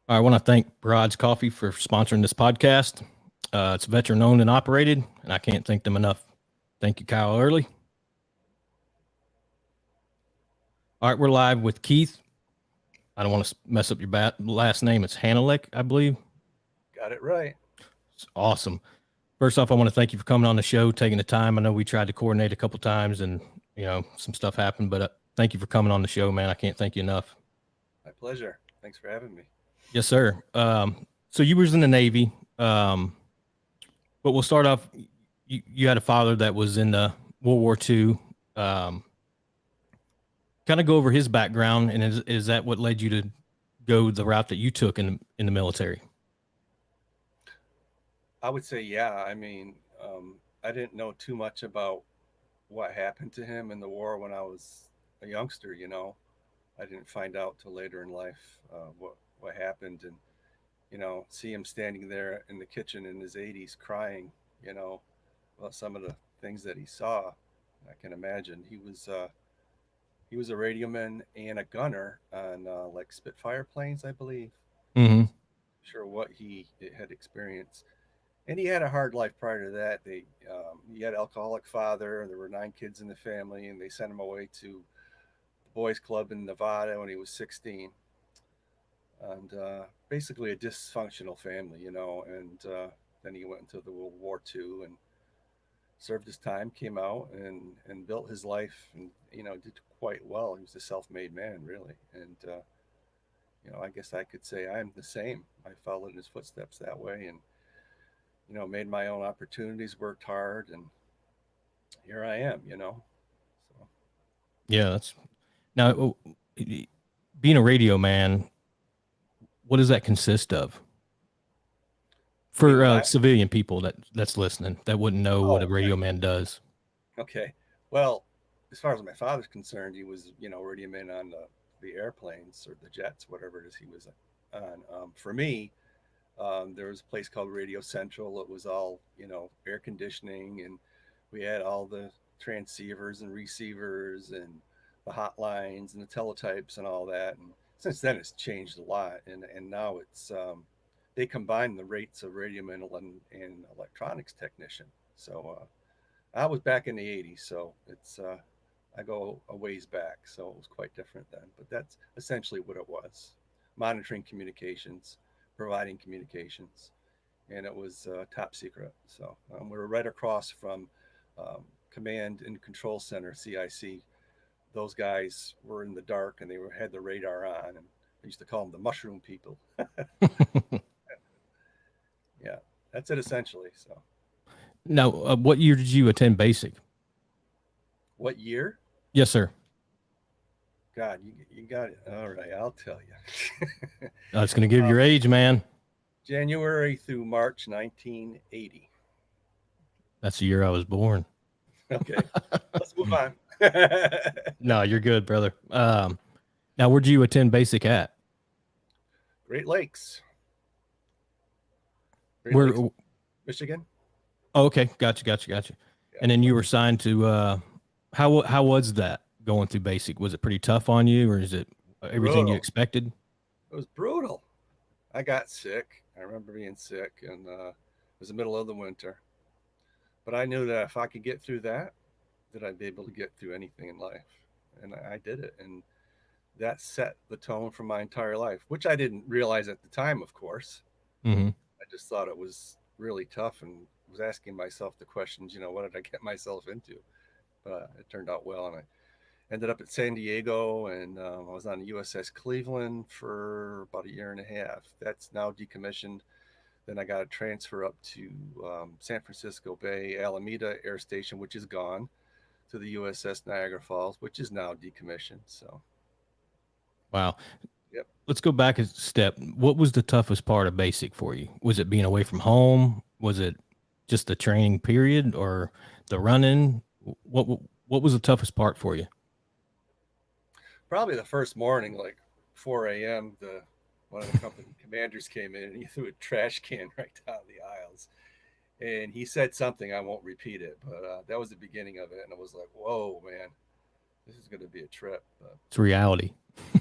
I want to thank Brod's Coffee for sponsoring this podcast. It's veteran owned and operated, and I can't thank them enough. Thank you, Kyle Early. All right, we're live with Keith. I don't want to mess up your last name. It's Hannaleck, I believe. Got it right. It's awesome. First off, I want to thank you for coming on the show, taking the time. I know we tried to coordinate a couple times, and some stuff happened, but thank you for coming on the show, man. I can't thank you enough. My pleasure. Thanks for having me. Yes, sir. So you was in the Navy, but we'll start off. You had a father that was in the World War II. Um, kind of go over his background, and is that what led you to go the route that you took in the military? I would say, yeah. I didn't know too much about what happened to him in the war when I was a youngster. I didn't find out till later in life what happened, and see him standing there in the kitchen in his 80s crying. You know, about some of the things that he saw. I can imagine he was a radioman and a gunner on like Spitfire planes, I believe. Mm-hmm. Sure what he had experienced, and he had a hard life prior to that. He had an alcoholic father, and there were 9 kids in the family, and they sent him away to the boys' club in Nevada when he was 16, and basically a dysfunctional family, And then he went into the World War II and served his time, came out and built his life, and did quite well. He was a self-made man, really, and I guess I could say I'm the same. I followed in his footsteps that way, and made my own opportunities, worked hard, and here I am. So, Yeah, that's now being a radio man. What does that consist of you mean for what I? civilian people that's listening that wouldn't know what a Oh, radio okay, man does? okay. Well, as far as my father's concerned, he was radio man on the airplanes or the jets, whatever it is he was on. For me, there was a place called Radio Central. It was all air conditioning, and we had all the transceivers and receivers and the hotlines and the teletypes and all that. And since then, it's changed a lot, and now it's they combine the rates of radio and electronics technician. So I was back in the '80s, so it's I go a ways back, so it was quite different then. But that's essentially what it was: monitoring communications, providing communications, and it was top secret. So we were right across from Command and Control Center (CIC). Those guys were in the dark, and had the radar on, and I used to call them the mushroom people. Yeah, that's it essentially. So, Now, what year did you attend basic? what year? Yes, sir. God, you got it. All right, I'll tell you. It's going to give um, your age, man. January through March 1980. That's the year I was born. Okay, let's move on. No, you're good, brother. Now, where'd you attend basic at? Great Lakes, Great Where? Lakes, Michigan. Oh, okay, gotcha. Yeah, And then you were signed to. How was that going through basic? Was it pretty tough on you, or is it everything you brutal. expected? It was brutal. I got sick. I remember being sick, and it was the middle of the winter. But I knew that if I could get through that I'd be able to get through anything in life, and I did it. And that set the tone for my entire life, which I didn't realize at the time, of course. Mm-hmm. I just thought it was really tough and was asking myself the questions, what did I get myself into? But it turned out well, and I ended up at San Diego, and I was on the USS Cleveland for about a year and a half. That's now decommissioned. Then I got a transfer up to San Francisco Bay, Alameda Air Station, which is gone, to the USS Niagara Falls, which is now decommissioned. So, Wow. yep. Let's go back a step. What was the toughest part of basic for you? Was it being away from home? Was it just the training period, or the running? What what was the toughest part for you? Probably the first morning, like 4 a.m., one of the company commanders came in and he threw a trash can right down the aisles. And he said something, I won't repeat it, but that was the beginning of it. And I was like, whoa, man, this is going to be a trip. But It's reality.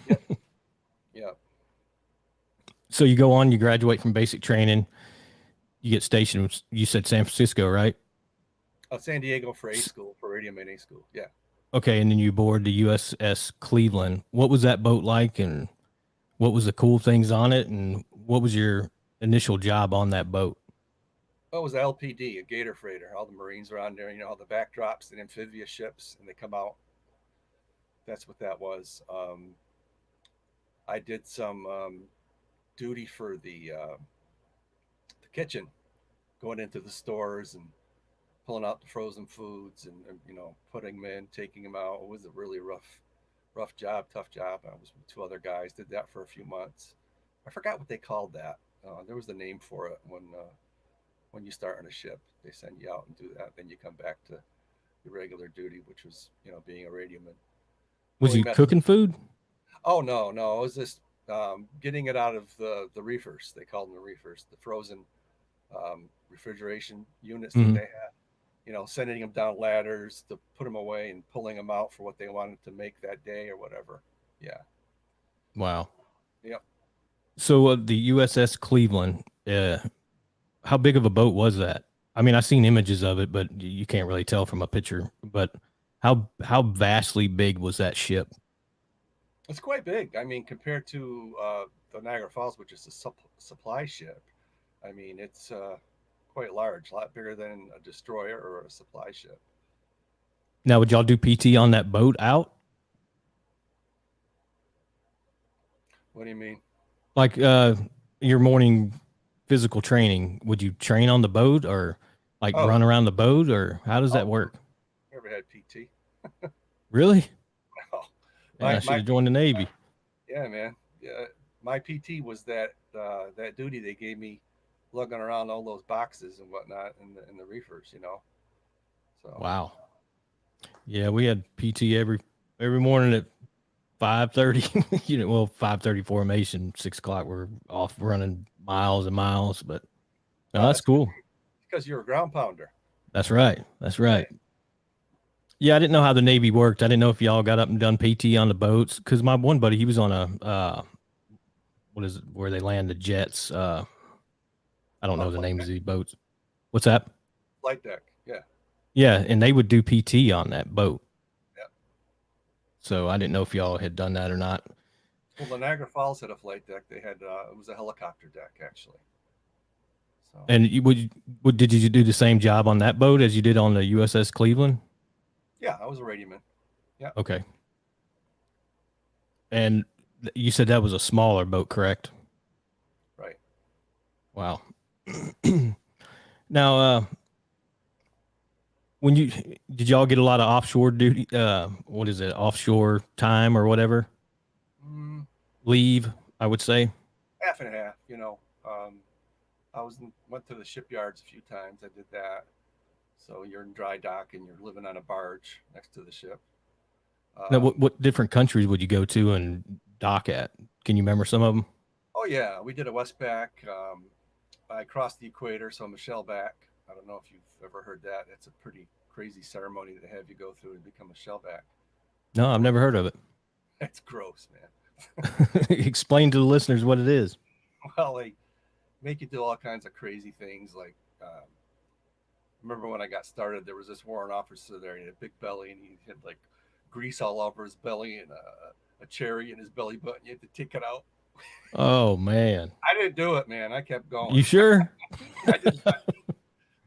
yep, yep. So you go on, you graduate from basic training, you get stationed. You said San Francisco, right? San Diego for A school, for radio man A school. Yeah. Okay, and then you board the USS Cleveland. What was that boat like, and what was the cool things on it, and what was your initial job on that boat? Oh, it was LPD, a Gator freighter. All the Marines were on there. You know, all the backdrops and amphibious ships, and they come out. That's what that was. I did some duty for the kitchen, going into the stores and pulling out the frozen foods and you know putting them in, taking them out. It was a really rough job, tough job. I was with two other guys. Did that for a few months. I forgot what they called that. There was a name for it when you start on a ship. They send you out and do that. Then you come back to your regular duty, which was you know being a radioman. Was Really you messed. cooking food? Oh no, it was just getting it out of the reefers. They called them the reefers, the frozen refrigeration units that Hmm. they had. You know, sending them down ladders to put them away and pulling them out for what they wanted to make that day or whatever. Yeah. Wow. Yep. So the USS Cleveland, how big of a boat was that? I mean, I've seen images of it, but you can't really tell from a picture. But how vastly big was that ship? It's quite big. I mean, compared to the Niagara Falls, which is a supply ship, I mean, it's quite large, a lot bigger than a destroyer or a supply ship. Now, would y'all do PT on that boat out? What do you mean? Like your morning physical training, would you train on the boat or like Oh, run around the boat, or how does that oh, work? never had PT. Really? Oh, Man, I should my have joined the Navy. yeah, man. Yeah, my PT was that duty they gave me, lugging around all those boxes and whatnot in the reefers, you know. So Wow. Yeah, we had PT every morning at 5:30. Well, 5:30 formation, 6 o'clock. We're off running miles and miles, but no, that's that's cool. because you're a ground pounder, That's right. That's right. right? Yeah, I didn't know how the Navy worked. I didn't know if y'all got up and done PT on the boats because my one buddy, he was on a what is it, where they land the jets? I don't know the Flight names deck, of these boats. What's that? flight deck. Yeah, Yeah, and they would do PT on that boat. yeah. So I didn't know if y'all had done that or not. Well, the Niagara Falls had a flight deck. They had it was a helicopter deck actually. So And did you do the same job on that boat as you did on the USS Cleveland? yeah, I was a radioman. Yeah, Okay. And you said that was a smaller boat, correct? right. Wow. Now, when you did y'all get a lot of offshore duty? What is it? Offshore time or whatever? Mm, Leave, I would say. half and half. You know, went to the shipyards a few times. I did that. So you're in dry dock and you're living on a barge next to the ship. Now, Um, what different countries would you go to and dock at? Can you remember some of them? oh yeah, we did a Westback. I crossed the equator, so I'm a shellback. I don't know if you've ever heard that. It's a pretty crazy ceremony to have you go through and become a shellback. No, I've never heard of it. It's gross, man. Explain to the listeners what it is. Well, they make you do all kinds of crazy things. Like, remember when I got started, there was this warrant officer there. He had a big belly, and he had like grease all over his belly and a cherry in his belly button. You had to take it out. Oh man, I didn't do it, man. I kept going. you sure? I did not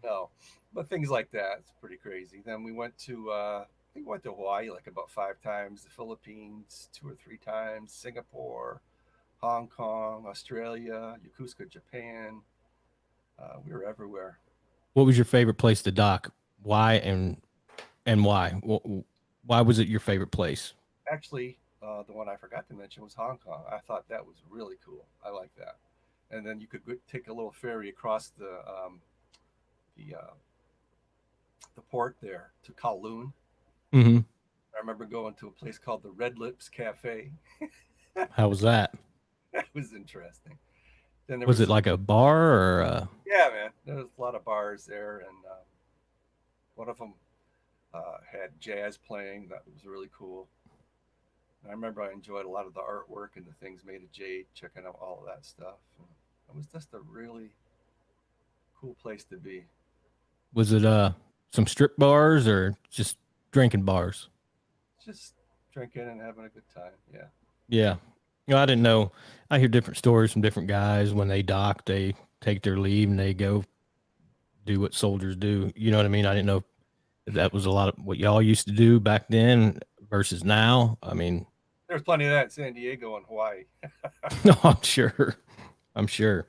know, but things like that. It's pretty crazy. Then we went to, I think we went to Hawaii like about 5 times, the Philippines 2 or 3 times, Singapore, Hong Kong, Australia, Yokosuka, Japan. We were everywhere. What was your favorite place to dock? Why and why? Why was it your favorite place? Actually, the one I forgot to mention was Hong Kong. I thought that was really cool. I like that. And then you could take a little ferry across the the port there to Kowloon. Hmm. I remember going to a place called the Red Lips Cafe. How was that? That was interesting. Then there Was was it some, like a bar or yeah, man. There was a lot of bars there, and one of them had jazz playing. That was really cool. And I remember I enjoyed a lot of the artwork and the things made of jade, checking out all of that stuff. And it was just a really cool place to be. Was it some strip bars or just drinking bars? Just drinking and having a good time. Yeah. Yeah. I didn't know. I hear different stories from different guys. When they dock, they take their leave and they go do what soldiers do. You know what I mean? I didn't know if that was a lot of what y'all used to do back then versus now. I mean, There's plenty of that in San Diego and Hawaii. no, I'm sure. I'm sure.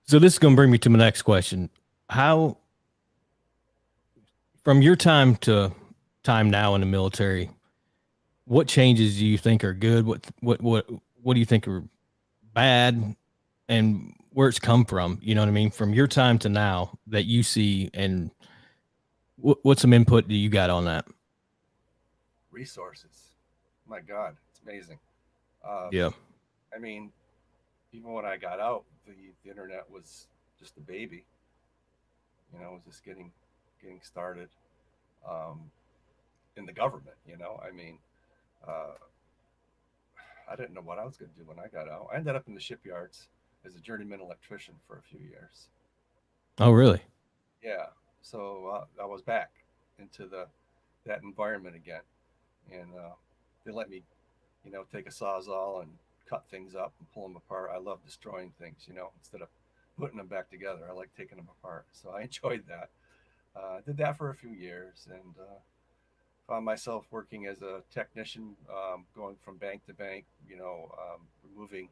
So this is going to bring me to my next question. How, from your time to time now in the military, what changes do you think are good? What do you think are bad, and where it's come from? You know what I mean? From your time to now that you see, and what's some input that you got on that? Resources. My God, it's amazing. Uh, Yeah. I mean, even when I got out, the internet was just a baby. It was just getting started um, in the government. I mean, uh, I didn't know what I was going to do when I got out. I ended up in the shipyards as a journeyman electrician for a few years. Oh, really? Yeah, so I was back into the that environment again, and they let me, take a sawzall and cut things up and pull them apart. I love destroying things, instead of putting them back together. I like taking them apart, so I enjoyed that. Did that for a few years, and found myself working as a technician, going from bank to bank, removing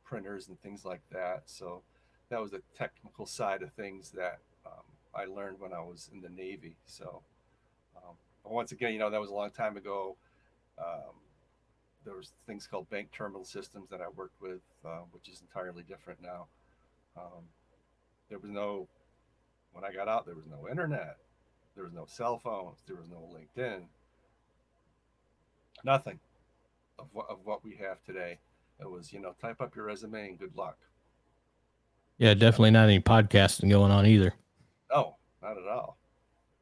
printers and things like that. So that was the technical side of things that I learned when I was in the Navy. So, but once again, that was a long time ago. Um, there was things called bank terminal systems that I worked with, which is entirely different now. Um, there was no When I got out, there was no internet, there was no cell phones, there was no LinkedIn, nothing of what we have today. It was, type up your resume and good luck. Yeah, So definitely not any podcasting going on either. no, not at all.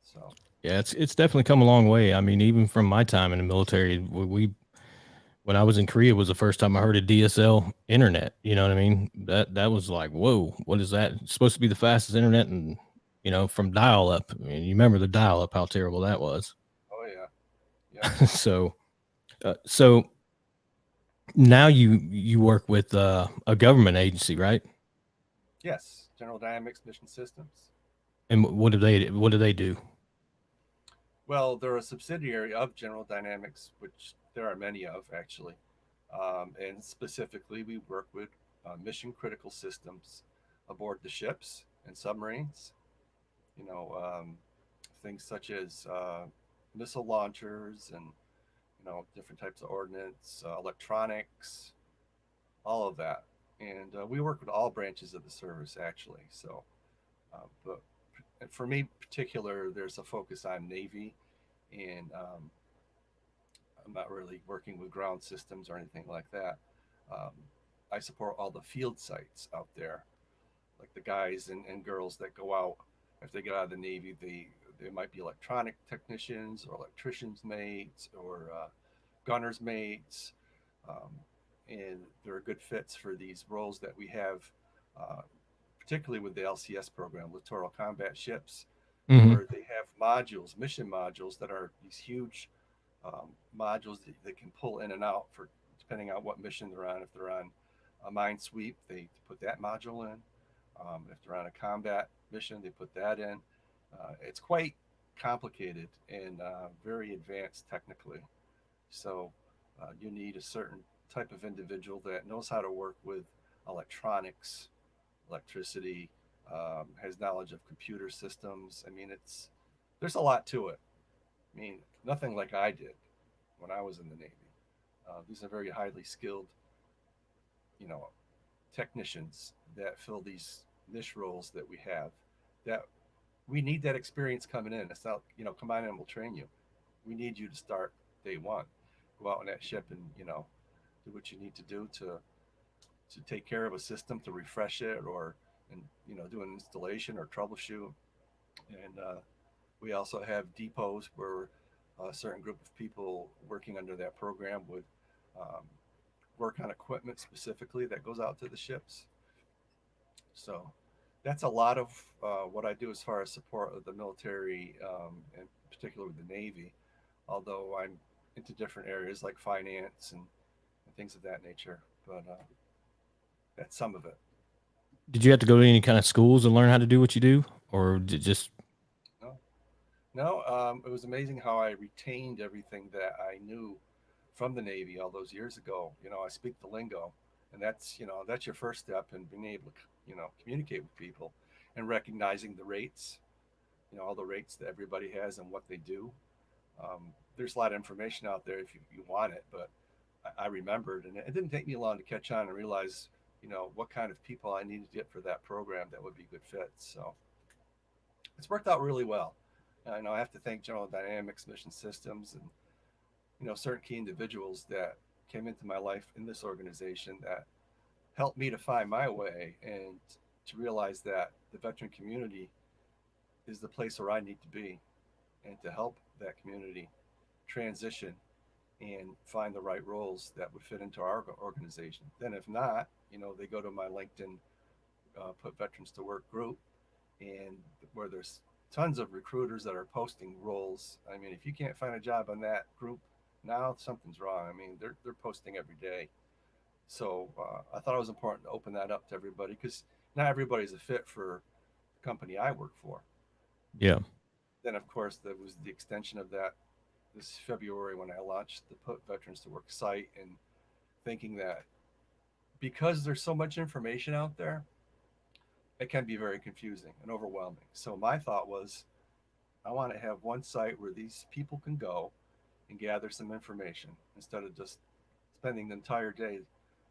So Yeah, it's definitely come a long way. I mean, even from my time in the military, we when I was in Korea was the first time I heard of DSL internet. You know what I mean? That was like, whoa, what is that? It's supposed to be the fastest internet, and from dial up. I mean, you remember the dial up? How terrible that was. oh yeah, yep. So now you work with a government agency, right? Yes, General Dynamics Mission Systems. And what do they do? Well, they're a subsidiary of General Dynamics, which there are many of actually. And specifically, we work with mission critical systems aboard the ships and submarines. You know, um, Things such as missile launchers and different types of ordnance, electronics, all of that. And we work with all branches of the service actually. So, but and for me, particular, there's a focus on Navy, and I'm not really working with ground systems or anything like that. Um, I support all the field sites out there, like the guys and girls that go out. If they get out of the Navy, they might be electronic technicians or electricians mates or gunners mates, um, and they're good fits for these roles that we have, uh, particularly with the LCS program, Littoral Combat Ships, Hmm. where they have modules, mission modules that are these huge modules that can pull in and out for depending on what mission they're on. If they're on a mine sweep, they put that module in. If they're on a combat mission, they put that in. It's quite complicated and very advanced technically. So you need a certain type of individual that knows how to work with electronics, electricity, has knowledge of computer systems. I mean, there's a lot to it. I mean, nothing like I did when I was in the Navy. These are very highly skilled, you know, technicians that fill these niche roles that we have. That we need that experience coming in. It's not, come on in, we'll train you. We need you to start day one. Go out on that ship and do what you need to do to take care of a system, to refresh it, or and do an installation or troubleshoot. And we also have depots where a certain group of people working under that program would um, work on equipment specifically that goes out to the ships. So that's a lot of what I do as far as support of the military, in particular with the Navy. Although I'm into different areas like finance and things of that nature, but that's some of it. Did you have to go to any kind of schools and learn how to do what you do, or just No, no, it was amazing how I retained everything that I knew from the Navy all those years ago. I speak the lingo, and that's your first step in being able to communicate with people and recognizing the rates, all the rates that everybody has and what they do. There's a lot of information out there if you want it, but I remembered, and it didn't take me long to catch on and realize, what kind of people I needed to get for that program that would be good fits. So it's worked out really well. I have to thank General Dynamics Mission Systems and certain key individuals that came into my life in this organization that helped me to find my way and to realize that the veteran community is the place where I need to be and to help that community transition and find the right roles that would fit into our organization. Then, if not, they go to my LinkedIn Put Veterans to Work group, and where there's tons of recruiters that are posting roles. I mean, if you can't find a job on that group now, something's wrong. I mean, they're posting every day. So I thought it was important to open that up to everybody because not everybody's a fit for the company I work for. yeah? Then, of course, there was the extension of that this February when I launched the Put Veterans to Work site and thinking that because there's so much information out there, it can be very confusing and overwhelming. So my thought was, I want to have one site where these people can go and gather some information instead of just spending the entire day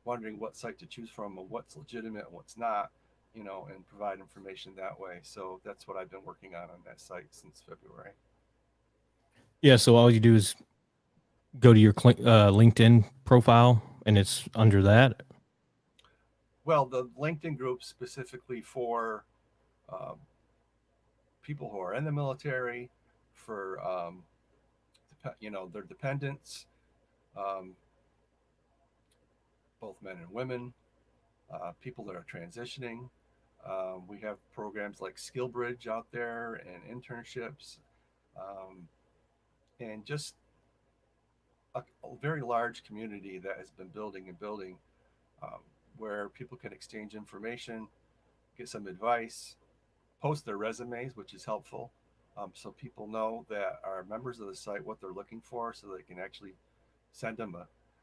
wondering what site to choose from and what's legitimate and what's not, and provide information that way. So that's what I've been working on that site since February. Yeah. So all you do is go to your LinkedIn profile, and it's under that. Well, the LinkedIn group specifically for um, people who are in the military, for their dependents, um, both men and women, people that are transitioning. We have programs like Skill Bridge out there and internships, um, and just a very large community that has been building and building, um, where people can exchange information, get some advice, post their resumes, which is helpful. So people know that are members of the site what they're looking for, so they can actually send them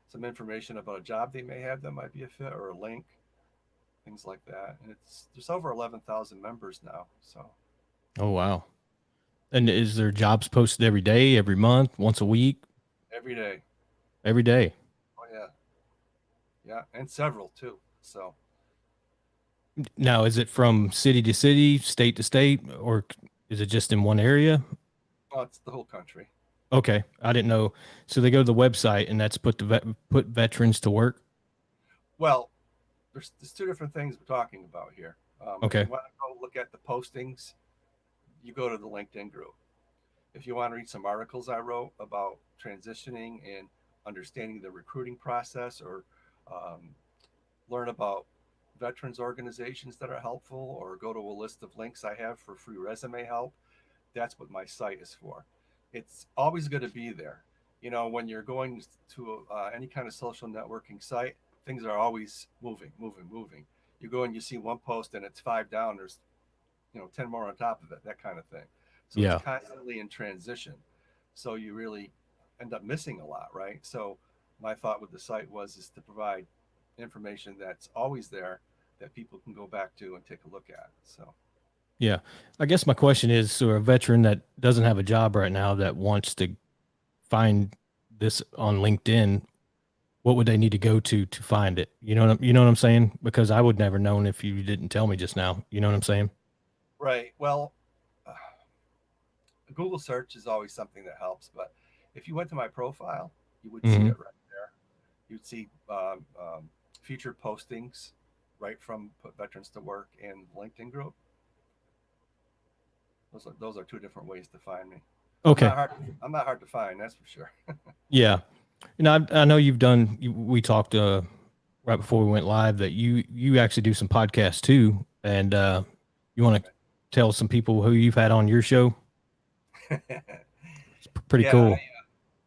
some information about a job they may have that might be a fit or a link, things like that. And it's there's over 11,000 members now, so Oh wow! And is there jobs posted every day, every month, once a week, every day. every day? Oh yeah, yeah, and several too. So Now, is it from city to city, state to state, or is it just in one area? it's the whole country. Okay, I didn't know. So they go to the website, and that's put veterans to work. Well, there's two different things we're talking about here. If Okay, you want to go look at the postings, you go to the LinkedIn group. If you want to read some articles I wrote about transitioning and understanding the recruiting process, or um, learn about veterans organizations that are helpful, or go to a list of links I have for free resume help, that's what my site is for. It's always going to be there. When you're going to any kind of social networking site, things are always moving, moving, moving. You go and you see one post and it's five down. There's 10 more on top of it, that kind of thing. So it's yeah, constantly in transition. So you really end up missing a lot, right? So my thought with the site was is to provide information that's always there that people can go back to and take a look at. So yeah. I guess my question is, so a veteran that doesn't have a job right now that wants to find this on LinkedIn, what would they need to go to find it? You know what I'm saying? Because I would never known if you didn't tell me just now. You know what I'm saying? right. Well, uh, Google search is always something that helps, but if you went to my profile, you would see Hmm. it right there. You'd see featured postings right from Put Veterans to Work and LinkedIn group. Those are two different ways to find me. I'm Okay. not hard. I'm not hard to find. That's for sure. Yeah. I know you've done. We talked right before we went live that you actually do some podcasts too, and you want to tell some people who you've had on your show. It's pretty Yeah, cool.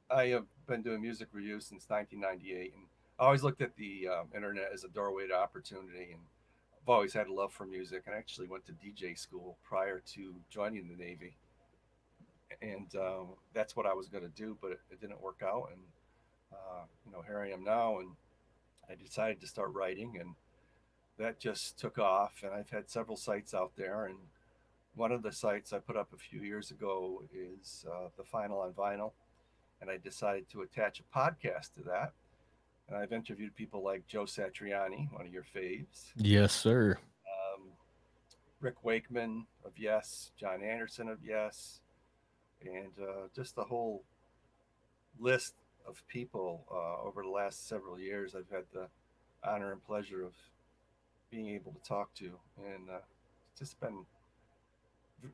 I have been doing music reviews since 1998, and I always looked at the internet as a doorway to opportunity. And I've always had a love for music, and I actually went to DJ school prior to joining the Navy, and that's what I was going to do, but it didn't work out. And here I am now, and I decided to start writing, and that just took off. And I've had several sites out there, and one of the sites I put up a few years ago is the Final on Vinyl, and I decided to attach a podcast to that. And I've interviewed people like Joe Satriani, one of your faves, Yes, sir. um, Rick Wakeman of Yes, John Anderson of Yes, and just a whole list of people over the last several years. I've had the honor and pleasure of being able to talk to, and it's just been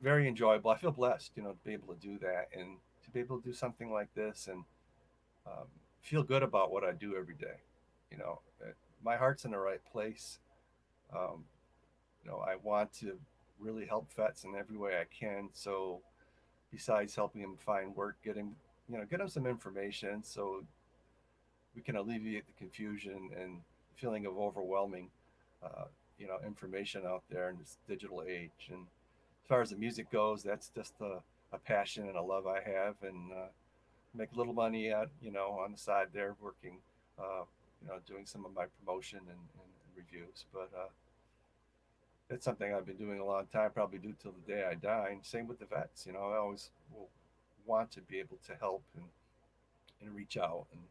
very enjoyable. I feel blessed, to be able to do that and to be able to do something like this and um, feel good about what I do every day. You know, my heart's in the right place. Um, I want to really help vets in every way I can. So besides helping them find work, get them some information so we can alleviate the confusion and feeling of overwhelming, information out there in this digital age. And as far as the music goes, that's just a passion and a love I have, and make a little money at on the side there working, doing some of my promotion and reviews. But it's something I've been doing a long time, probably do till the day I die. And same with the vets. I always will want to be able to help and reach out. And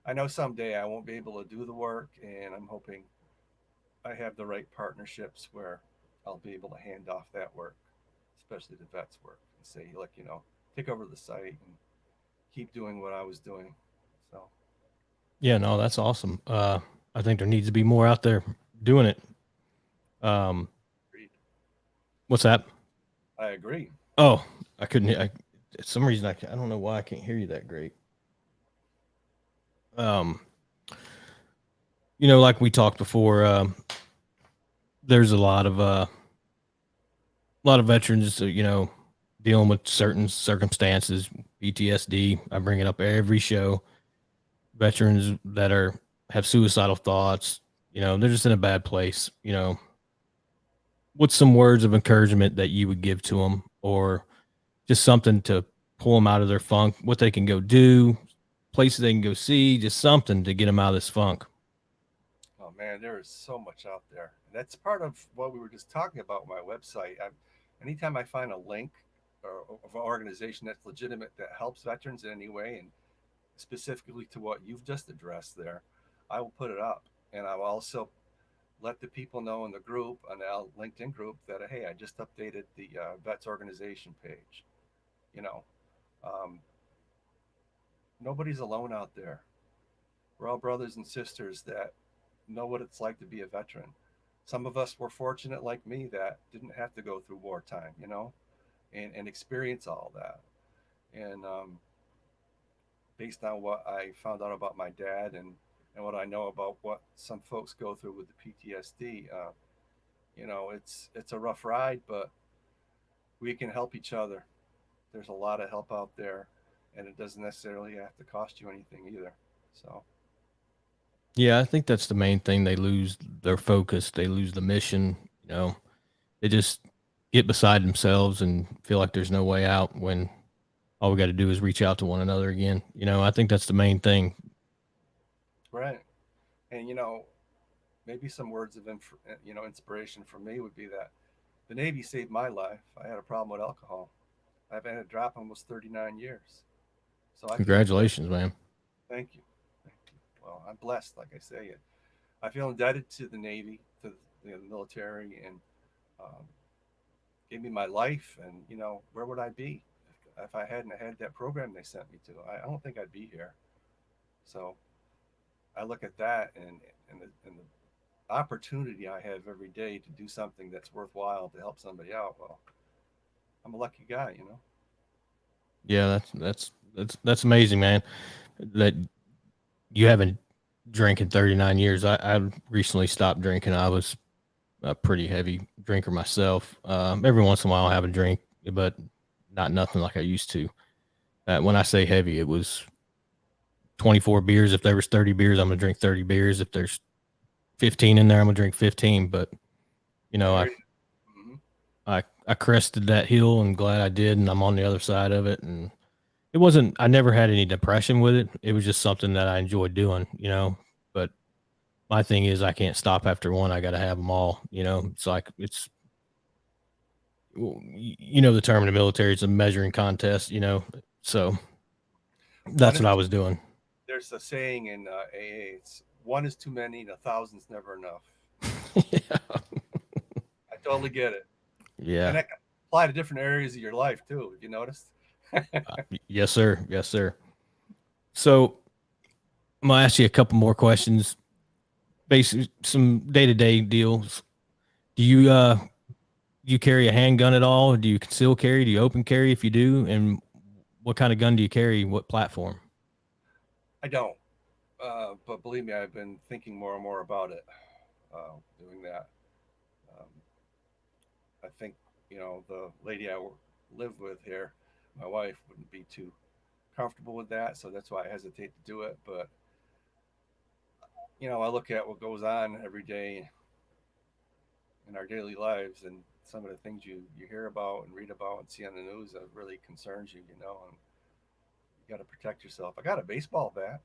I know someday I won't be able to do the work, and I'm hoping I have the right partnerships where I'll be able to hand off that work, especially the vets work, and say, like, take over the site and keep doing what I was doing. So, Yeah, no, that's awesome. I think there needs to be more out there doing it. Um, agreed. what's that? I agree. Oh, I couldn't. Some reason I don't know why I can't hear you that great. Um, like we talked before, there's a lot of veterans, dealing with certain circumstances, PTSD. I bring it up every show. Veterans that have suicidal thoughts, they're just in a bad place. What's some words of encouragement that you would give to them, or just something to pull them out of their funk? What they can go do, places they can go see, just something to get them out of this funk. Oh man, there is so much out there. And that's part of what we were just talking about with my website. Anytime I find a link of an organization that's legitimate that helps veterans in any way, and specifically to what you've just addressed there, I will put it up. And I will also let the people know in the group, on our LinkedIn group, that hey, I just updated the vets organization page. You know, um, nobody's alone out there. We're all brothers and sisters that know what it's like to be a veteran. Some of us were fortunate, like me, that didn't have to go through wartime, and experience all that. And based on what I found out about my dad and what I know about what some folks go through with the PTSD, it's a rough ride, but we can help each other. There's a lot of help out there, and it doesn't necessarily have to cost you anything either. So, Yeah, I think that's the main thing. They lose their focus, they lose the mission. They just get beside themselves and feel like there's no way out when all we got to do is reach out to one another again. I think that's the main thing. right. And, maybe some words of inspiration for me would be that the Navy saved my life. I had a problem with alcohol. I've had a drop almost 39 years. So I feel indebted. Congratulations, man. Thank you. Thank you. Well, I'm blessed, like I say. I feel indebted to the Navy, to the military, and um, gave me my life. And, where would I be if I hadn't had that program they sent me to? I don't think I'd be here. So I look at that and the opportunity I have every day to do something that's worthwhile to help somebody out. Well, I'm a lucky guy. Yeah, that's amazing, man. That you haven't drank in 39 years. I recently stopped drinking. I was a pretty heavy drinker myself. Every once in a while, I have a drink, but not nothing like I used to. When I say heavy, it was 24 beers. If there was 30 beers, I'm gonna drink 30 beers. If there's 15 in there, I'm gonna drink 15. But you I know, hear you. Hmm. I crested that hill, and glad I did, and I'm on the other side of it. And it wasn't. I never had any depression with it. It was just something that I enjoyed doing. But my thing is, I can't stop after one. I got to have them all. It's like the term in the military. It's a measuring contest. So One that's is what I was doing. There's a saying in AA. It's one is too many, and a thousand's never enough. Yeah. I totally get it, Yeah. and that can apply to different areas of your life too. Have you noticed? Yes, sir. Yes, sir. So I'm gonna ask you a couple more questions. Basically, some day to day deals. Do you carry a handgun at all? Do you conceal carry? Do you open carry? If you do, and what kind of gun do you carry? What platform? I don't, but believe me, I've been thinking more and more about it. Doing that, um, I think the lady I live with here, my wife, wouldn't be too comfortable with that, so that's why I hesitate to do it. But I look at what goes on every day in our daily lives, and some of the things you hear about and read about and see on the news that really concerns you. And you got to protect yourself. I got a baseball bat.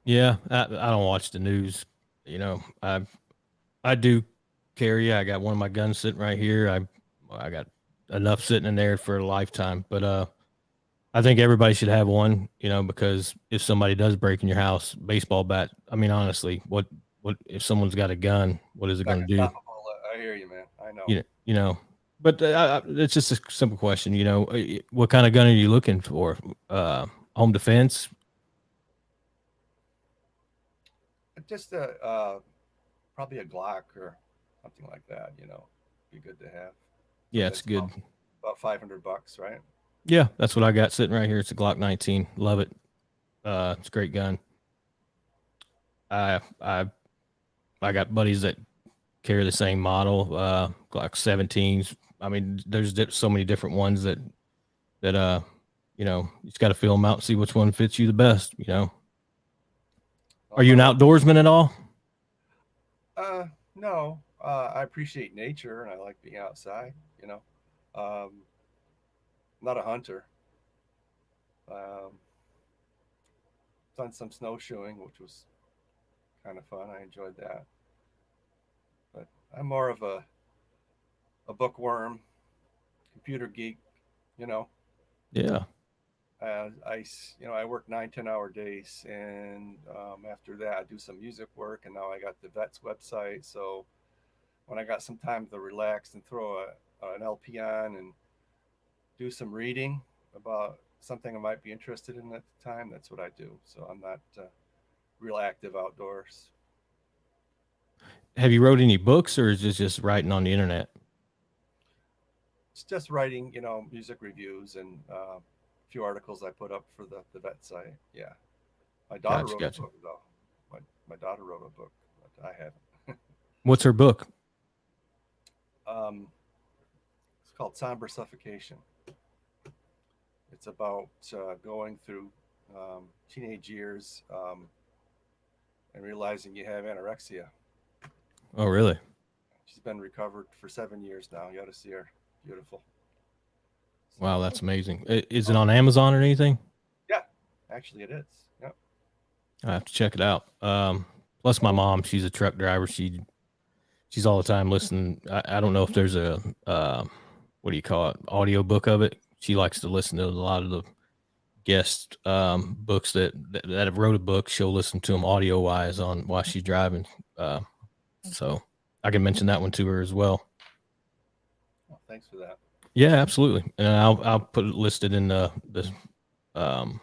Yeah, I don't watch the news. I do carry. I got one of my guns sitting right here. I got enough sitting in there for a lifetime. But I think everybody should have one. Because if somebody does break in your house, baseball bat. I mean, honestly, what if someone's got a gun? What is it Not going gonna to do? stop a bullet. I hear you, man. I know. You know, you know. But it's just a simple question. What kind of gun are you looking for? Home defense. Just probably a Glock or something like that. Be good to have. Yeah, it's That's good. about $500, right? Yeah, that's what I got sitting right here. It's a Glock 19. Love it. It's a great gun. I I I got buddies that carry the same model, Glock 17s. I mean, there's so many different ones that you just got to feel them out and see which one fits you the best. Are Well, you my an work. outdoorsman at all? No. I appreciate nature and I like being outside. Um, not a hunter. Um, done some snowshoeing, which was kind of fun. I enjoyed that. But I'm more of a bookworm, computer geek. You know, Yeah, I work 9, 10 hour days, and after that, I do some music work, and now I got the Vets website. So when I got some time to relax and throw an LP on and do some reading about something I might be interested in at the time, that's what I do. So I'm not real active outdoors. have you wrote any books, or is this just writing on the internet? It's just writing, music reviews and a few articles I put up for the Vet site. Yeah, my daughter Gotcha, wrote a gotcha. book though. My daughter wrote a book, but I haven't. What's her book? um, it's called Somber Suffocation. It's about going through teenage years and realizing you have anorexia. Oh, really? She's been recovered for 7 years now. You got to see her. Beautiful. Wow, So, that's amazing. Is it oh, on Amazon or anything? yeah, actually, it is. Yep. I have to check it out. Plus, my mom, she's a truck driver. She's all the time listening. I don't know if there's a what do you call it, audio book of it. She likes to listen to a lot of the guest books that have wrote a book. She'll listen to them audio wise on while she's driving. So I can mention that one to her as well. Well, thanks for that. Yeah, absolutely. And I'll put it listed in the um,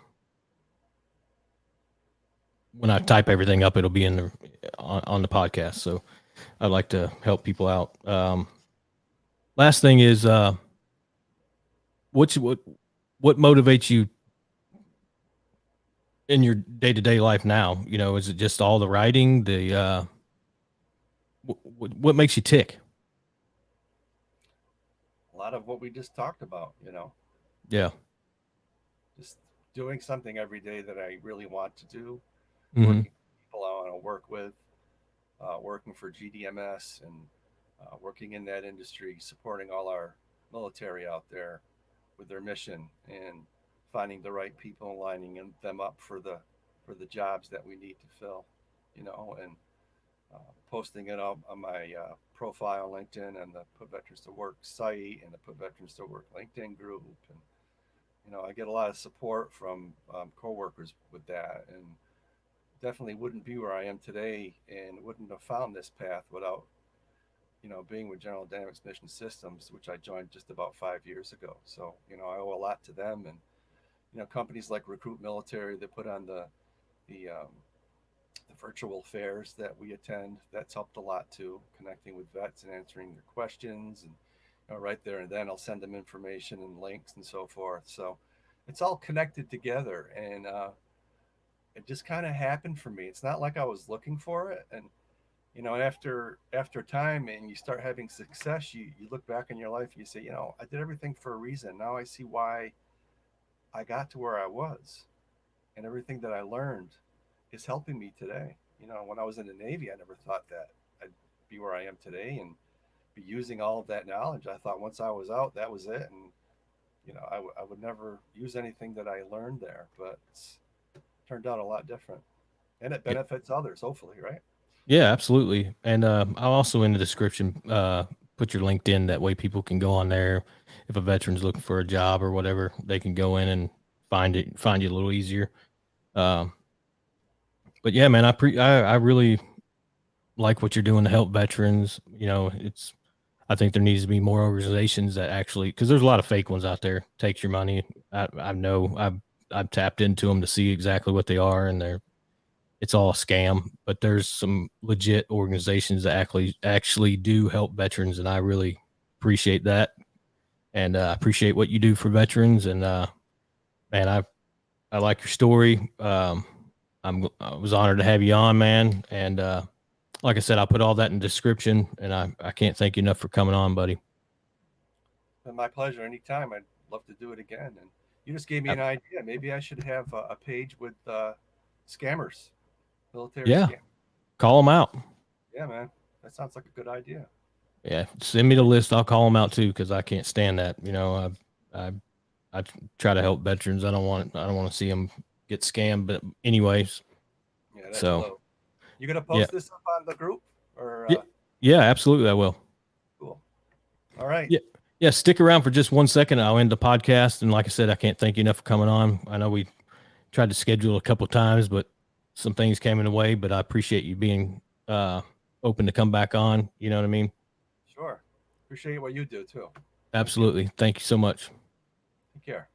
when I type everything up, it'll be in the on the podcast. So I'd like to help people out. Last thing is what what motivates you in your day-to-day life now? You know, is it just all the writing, what makes you tick? A lot of what we just talked about, you know, Yeah. just doing something every day that I really want to do, Hmm. working with people I want to work with, working for GDMS and working in that industry, supporting all our military out there with their mission and finding the right people and lining them up for the jobs that we need to fill, you know, and posting it up on my profile on LinkedIn and the Put Veterans to Work site and the Put Veterans to Work LinkedIn group. And, you know, I get a lot of support from coworkers with that, and definitely wouldn't be where I am today and wouldn't have found this path without, you know, being with General Dynamics Mission Systems, which I joined just about 5 years ago. So, you know, I owe a lot to them. And, you know, companies like Recruit Military that put on the the virtual fairs that we attend, that's helped a lot too, connecting with vets and answering their questions. And, you know, right there and then I'll send them information and links and so forth. So it's all connected together. And it just kind of happened for me. It's not like I was looking for it. And, you know, after time and you start having success, you look back in your life and you say, you know, I did everything for a reason. Now I see why I got to where I was, and everything that I learned is helping me today. You know, when I was in the Navy, I never thought that I'd be where I am today and be using all of that knowledge. I thought once I was out, that was it. And, you know, I would never use anything that I learned there, but it's turned out a lot different, and it Yeah, benefits others, hopefully, right? yeah, absolutely. And I'll also in the description put your LinkedIn. That way people can go on there. If a veteran's looking for a job or whatever, they can go in and find you a little easier. Um, but yeah, man, I really like what you're doing to help veterans. You know, I think there needs to be more organizations that actually, because there's a lot of fake ones out there. Takes your money. I know I've tapped into them to see exactly what they are, and it's all a scam. But there's some legit organizations that actually do help veterans, and I really appreciate that, and appreciate what you do for veterans. And man, I like your story. I was honored to have you on, man, and like I said, I'll put all that in the description, and I can't thank you enough for coming on, buddy. And my pleasure. Anytime. I'd love to do it again. And you just gave me an idea. Maybe I should have a page with scammers, military Yeah, scam. call them out. Yeah, man. That sounds like a good idea. Yeah, send me the list. I'll call them out too because I can't stand that. You know, I I try to help veterans. I don't want to see them get scammed. But anyways, Yeah, that's so low. You gonna yeah, post this up on the group or yeah, yeah, absolutely, I will. cool? All right. Yeah, yeah. Stick around for just 1 second. I'll end the podcast. And like I said, I can't thank you enough for coming on. I know we tried to schedule a couple of times, but some things came in the way. But I appreciate you being open to come back on. You know what I mean? Sure. Appreciate what you do too. Thank you. Absolutely. Thank you so much. Take care.